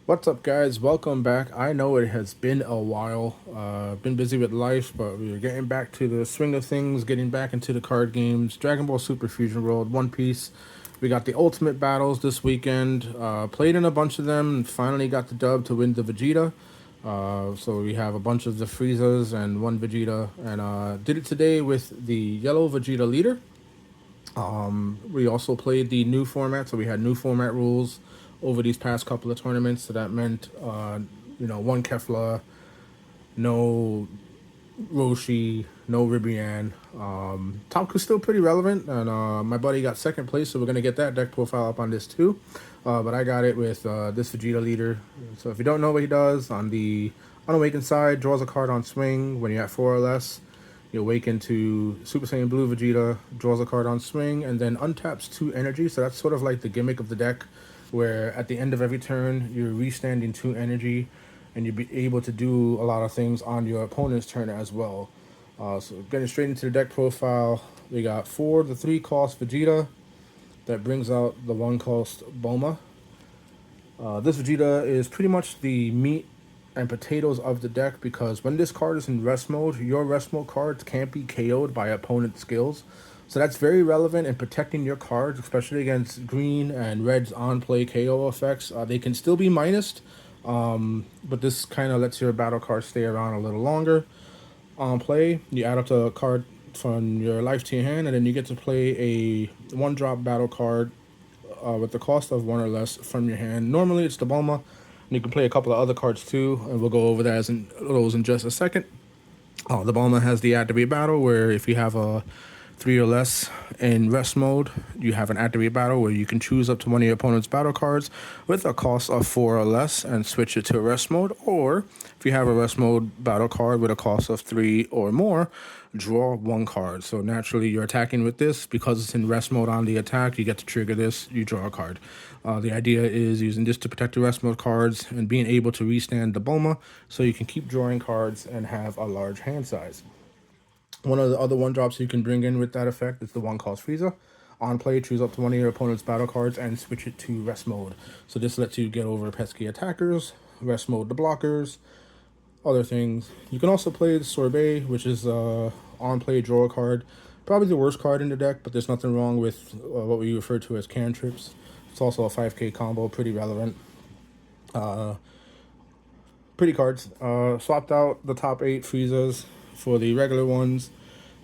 What's up, guys? Welcome back. I know it has been a while. Been busy with life, but we're getting back to the swing of things, getting back into the card games. Dragon Ball Super Fusion World, One Piece. We got the Ultimate Battles this weekend. Played in a bunch of them and finally got the dub to win the Vegeta. So we have a bunch of the Friezas and one Vegeta, and did it today with the yellow Vegeta leader. We also played the new format, so we had new format rules over these past couple of tournaments. So that meant, one Kefla, no Roshi, no Ribian. Topka's still pretty relevant, and my buddy got second place, so we're gonna get that deck profile up on this too. But I got it with this Vegeta leader. So if you don't know what he does, on the unawakened side, draws a card on swing when you're at 4 or less. You awaken to Super Saiyan Blue Vegeta, draws a card on swing, and then untaps 2 energy. So that's sort of like the gimmick of the deck, where at the end of every turn, you're restanding 2 energy, and you'll be able to do a lot of things on your opponent's turn as well. So getting straight into the deck profile, we got for the 3 cost Vegeta that brings out the 1 cost Bulma. This Vegeta is pretty much the meat and potatoes of the deck because when this card is in rest mode, your rest mode cards can't be KO'd by opponent skills. So that's very relevant in protecting your cards, especially against green and red's on-play KO effects. They can still be minused, but this kind of lets your battle card stay around a little longer. On play, you add up the card from your life to your hand, and then you get to play a 1-drop battle card with the cost of 1 or less from your hand. Normally it's the Bulma, and you can play a couple of other cards too, and we'll go over those in just a second. The Bulma has the activate battle, where if you have a 3 or less in rest mode, you have an activate battle where you can choose up to one of your opponent's battle cards with a cost of 4 or less and switch it to rest mode. Or if you have a rest mode battle card with a cost of 3 or more, draw 1 card. So naturally, you're attacking with this because it's in rest mode on the attack. You get to trigger this, you draw a card. The idea is using this to protect the rest mode cards and being able to restand the Bulma so you can keep drawing cards and have a large hand size. One of the other 1-drops you can bring in with that effect is the 1 cost Frieza. On play, choose up to one of your opponent's battle cards and switch it to rest mode. So this lets you get over pesky attackers, rest mode the blockers, other things. You can also play the Sorbet, which is on play draw a card. Probably the worst card in the deck, but there's nothing wrong with what we refer to as cantrips. It's also a 5k combo, pretty relevant. Pretty cards. Swapped out the top 8 Friezas for the regular ones.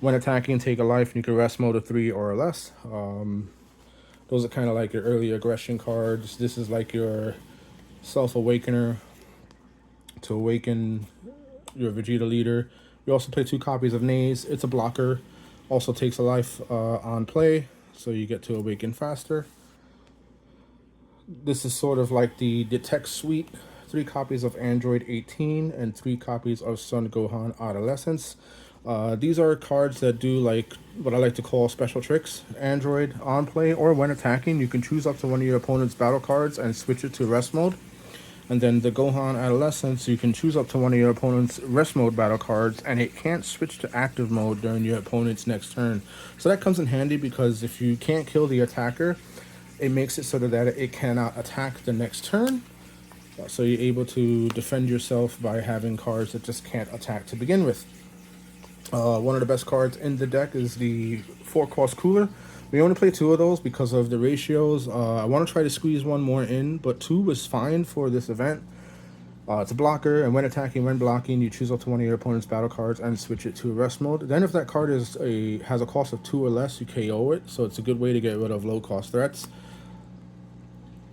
When attacking, take a life, and you can rest mode of 3 or less. Those are kind of like your early aggression cards. This is like your self-awakener to awaken your Vegeta leader. We also play 2 copies of Naze. It's a blocker. Also takes a life on play, so you get to awaken faster. This is sort of like the Detect Suite. 3 copies of Android 18 and 3 copies of Son Gohan Adolescence. These are cards that do like what I like to call special tricks. Android on play or when attacking, you can choose up to one of your opponent's battle cards and switch it to rest mode. And then the Gohan Adolescence, you can choose up to one of your opponent's rest mode battle cards, and it can't switch to active mode during your opponent's next turn. So that comes in handy because if you can't kill the attacker, it makes it so that it cannot attack the next turn. So you're able to defend yourself by having cards that just can't attack to begin with. One of the best cards in the deck is the 4-cost Cooler. We only play 2 of those because of the ratios. I want to try to squeeze 1 more in, but 2 was fine for this event. It's a blocker, and when attacking, when blocking, you choose up to one of your opponent's battle cards and switch it to rest mode. Then if that card has a cost of 2 or less, you KO it, so it's a good way to get rid of low-cost threats.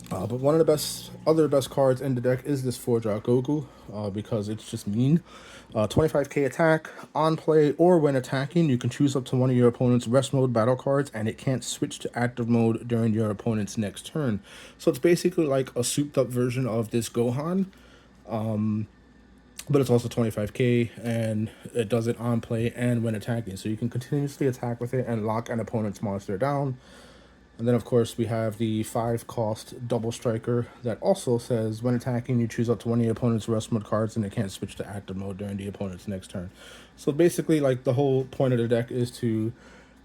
But one of the other best cards in the deck is this 4-drop Goku, because it's just mean. 25k attack, on play, or when attacking, you can choose up to one of your opponent's rest mode battle cards, and it can't switch to active mode during your opponent's next turn. So it's basically like a souped up version of this Gohan, but it's also 25k, and it does it on play and when attacking. So you can continuously attack with it and lock an opponent's monster down. And then, of course, we have the 5-cost Double Striker that also says when attacking, you choose up to one of your opponent's rest mode cards, and it can't switch to active mode during the opponent's next turn. So basically, like, the whole point of the deck is to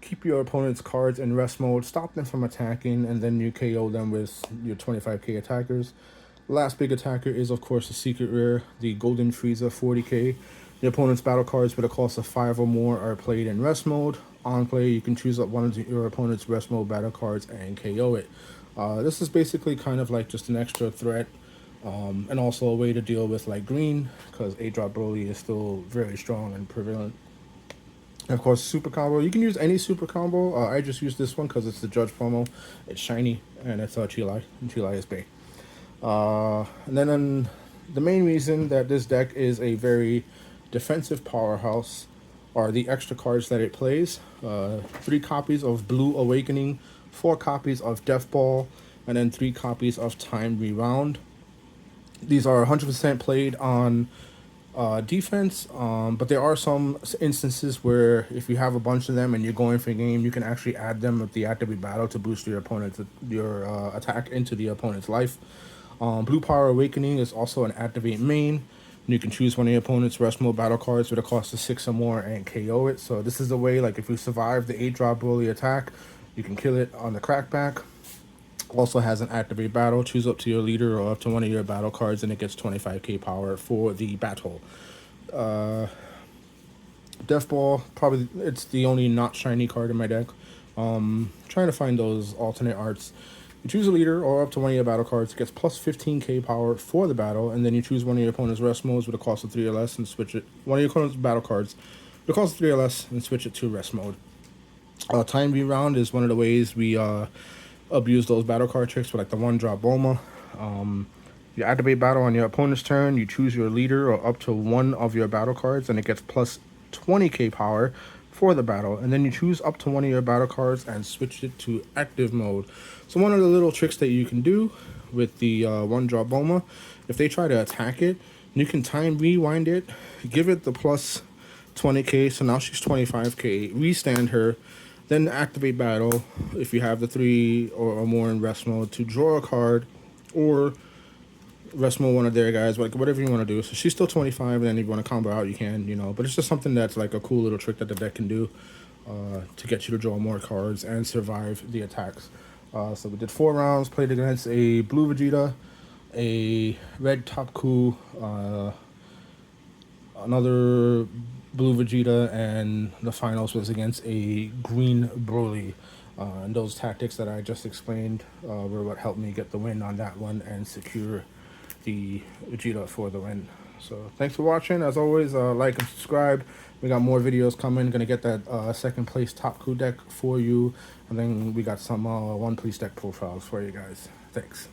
keep your opponent's cards in rest mode, stop them from attacking, and then you KO them with your 25k attackers. Last big attacker is, of course, the secret rare, the Golden Frieza 40k. The opponent's battle cards with a cost of 5 or more are played in rest mode. On play, you can choose up one of your opponent's rest mode battle cards and KO it. This is basically kind of like just an extra threat, and also a way to deal with like green, because 8-drop Broly is still very strong and prevalent. And of course, super combo. You can use any super combo. I just use this one because it's the Judge promo. It's shiny, and it's Chilai, and Chilai is Bay. And then the main reason that this deck is a very defensive powerhouse are the extra cards that it plays. 3 copies of Blue Awakening, 4 copies of Death Ball, and then 3 copies of Time Rewound. These are 100% played on defense, but there are some instances where if you have a bunch of them and you're going for a game, you can actually add them with the activate battle to boost your opponent's attack into the opponent's life. Blue Power Awakening is also an activate main. You can choose one of your opponent's rest mode battle cards with a cost of 6 or more and KO it. So this is the way, like if you survive the 8-drop Broly attack, you can kill it on the crackback. Also has an activate battle. Choose up to your leader or up to one of your battle cards, and it gets 25k power for the battle. Death Ball, probably it's the only not shiny card in my deck. Trying to find those alternate arts. You choose a leader or up to one of your battle cards. It gets plus 15k power for the battle, and then you choose one of your opponent's rest modes with a cost of 3 or less and switch it. One of your opponent's battle cards with a cost of 3 or less and switch it to rest mode. Time Rewound is one of the ways we abuse those battle card tricks with like the 1-drop Bulma. You activate battle on your opponent's turn. You choose your leader or up to one of your battle cards, and it gets plus 20k power for the battle. And then you choose up to one of your battle cards and switch it to active mode. So one of the little tricks that you can do with the 1-drop Bulma, if they try to attack it, you can time rewind it, give it the plus 20k, so now she's 25k, restand her, then activate battle if you have the 3 or more in rest mode to draw a card, or rest mode one of their guys, like whatever you want to do. So she's still 25, and then if you want to combo out, you can, but it's just something that's like a cool little trick that the deck can do to get you to draw more cards and survive the attacks. So we did 4 rounds, played against a blue Vegeta, a red Top Coup, another blue Vegeta, and the finals was against a green Broly. And those tactics that I just explained were what helped me get the win on that one and secure the Vegeta for the win. So thanks for watching. As always, like and subscribe. We got more videos coming. Gonna get that second place Top Coup deck for you, and then we got some One Piece deck profiles for you guys. Thanks.